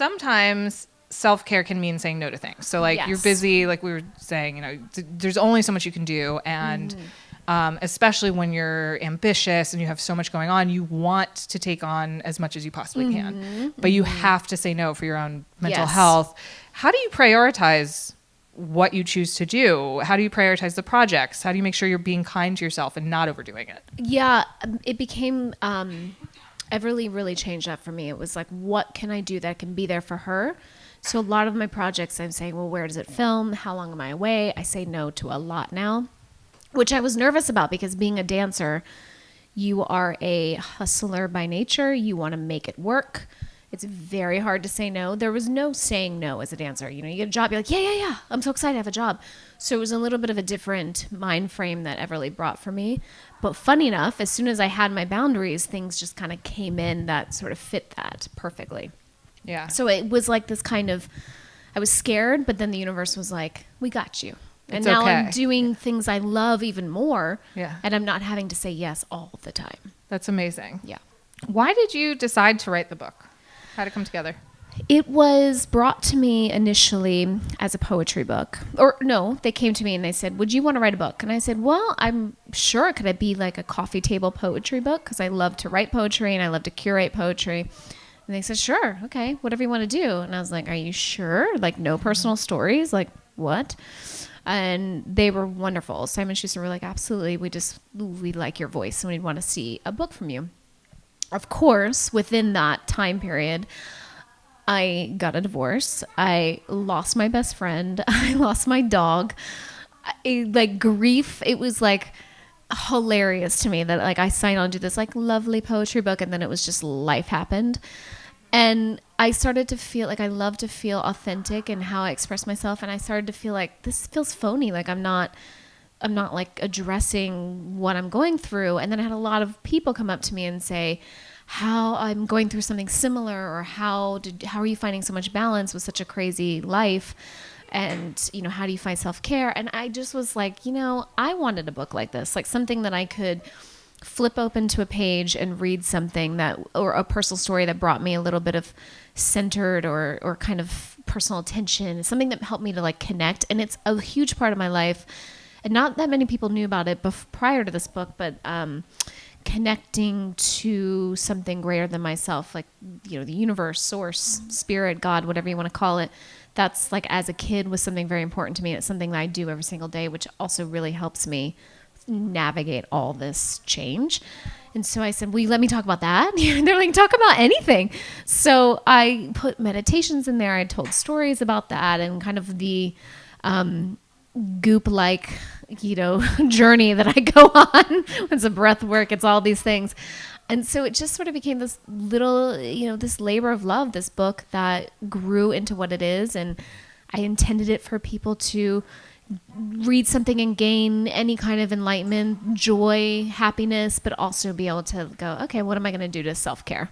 sometimes self-care can mean saying no to things. So like you're Yes. busy, like we were saying, you know, there's only so much you can do. And especially when you're ambitious and you have so much going on, you want to take on as much as you possibly can, but you have to say no for your own mental Yes. health. How do you prioritize what you choose to do? How do you prioritize the projects? How do you make sure you're being kind to yourself and not overdoing it? Yeah, it became, Everly really changed that for me. It was like, what can I do that can be there for her? So a lot of my projects, I'm saying, well, where does it film? How long am I away? I say no to a lot now, which I was nervous about because being a dancer, you are a hustler by nature. You want to make it work. It's very hard to say no. There was no saying no as a dancer. You know, you get a job, you're like, yeah. I'm so excited to have a job. So it was a little bit of a different mind frame that Everly brought for me. But funny enough, as soon as I had my boundaries, things just kind of came in that sort of fit that perfectly. Yeah. So it was like this kind of, I was scared, but then the universe was like, we got you. And It's now okay. I'm doing things I love even more. Yeah. And I'm not having to say yes all the time. That's amazing. Yeah. Why did you decide to write the book? How did it come together? It was brought to me initially as a poetry book. Or no, they came to me and they said, would you want to write a book? And I said, well, I'm sure. Could it be like a coffee table poetry book? Because I love to write poetry and I love to curate poetry. And they said, sure, okay, whatever you want to do. And I was like, are you sure? Like no personal stories? Like what? And they were wonderful. Simon Schuster were like, absolutely. We like your voice and we'd want to see a book from you. Of course, within that time period, I got a divorce. I lost my best friend. I lost my dog. Like grief, it was like hilarious to me that like I signed on to this like lovely poetry book and then it was just life happened. And I started to feel like I love to feel authentic in how I express myself. And I started to feel like this feels phony. Like I'm not like addressing what I'm going through. And then I had a lot of people come up to me and say how I'm going through something similar or how are you finding so much balance with such a crazy life? And, you know, how do you find self-care? And I just was like, you know, I wanted a book like this, like something that I could flip open to a page and read something that, or a personal story that brought me a little bit of centered or kind of personal attention, something that helped me to like connect. And it's a huge part of my life. And not that many people knew about it prior to this book, but connecting to something greater than myself, like, you know, the universe, source, spirit, God, whatever you want to call it. That's like as a kid was something very important to me. It's something that I do every single day, which also really helps me navigate all this change. And so I said, will you let me talk about that? They're like, talk about anything. So I put meditations in there. I told stories about that and kind of the goop-like, you know, journey that I go on. It's a breath work. It's all these things. And so it just sort of became this little, you know, this labor of love, this book that grew into what it is. And I intended it for people to read something and gain any kind of enlightenment, joy, happiness, but also be able to go, okay, what am I going to do to self-care?